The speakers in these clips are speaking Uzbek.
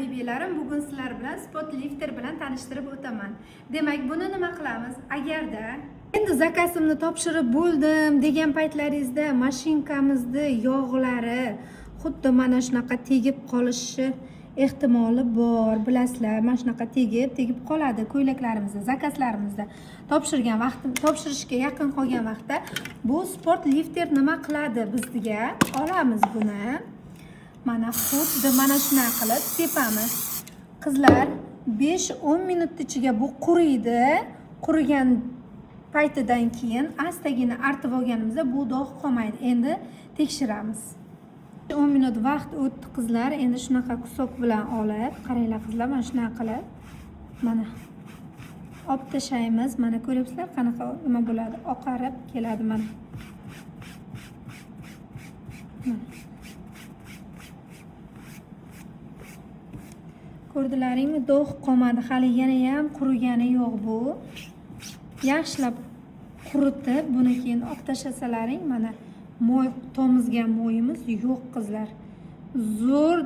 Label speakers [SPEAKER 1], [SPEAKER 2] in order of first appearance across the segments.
[SPEAKER 1] habibiylarim, bugun sizlar bilan spot lifter bilan tanishtirib o'taman. Demak, buni nima qilamiz? Agarda endi zakazimni topshirib bo'ldim degan paytlaringizda mashinkamizda yog'lari xuddi mana shunaqa tegib qolishi ehtimoli bor. Bilasizlar, mana shunaqa tegib qoladi ko'ylaklarimizda, zakazlarimizda. Topshirishga yaqin qolgan vaqtda bu sport lifter nima qiladi bizga? Olamiz buni. Mana xuddi mana shunaqa qilib tepamiz. Qizlar 5-10 minut ichiga bu quriydi. Qurigan paytidan keyin astagina artib olganimizda bu dog' qolmaydi. Endi tekshiramiz. 10 minut vaqt o'tdi qizlar. Endi shunaqa kusok bilan olib, qaranglar qizlar, mana shunaqa qilib mana olib tashlaymiz. Mana ko'ryapsizlar qanaqa nima bo'ladi? Oqarib keladi mana. Ko'rdilaringmi? Dog' qolmadi. Hali yana ham qurigani yo'q bu. Yaxshilab quritib, buni keyin olib tashlasalaring, mana mo'y tomizgan mo'yimiz yo'q qizlar. Zo'r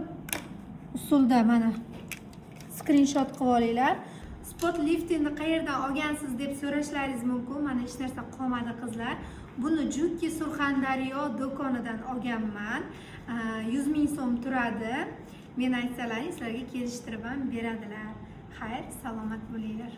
[SPEAKER 1] usulda mana screenshot qilib olinglar. Spot liftingni qayerdan olgansiz deb so'rashlaringiz mumkin. Mana hech narsa qolmadi qizlar. Buni Jukki Surxondaryo do'konidan olganman. 100 ming so'm turadi. Men aytsalaring, sizlarga kelishtirib ham beradilar. Xayr, salomat bo'linglar.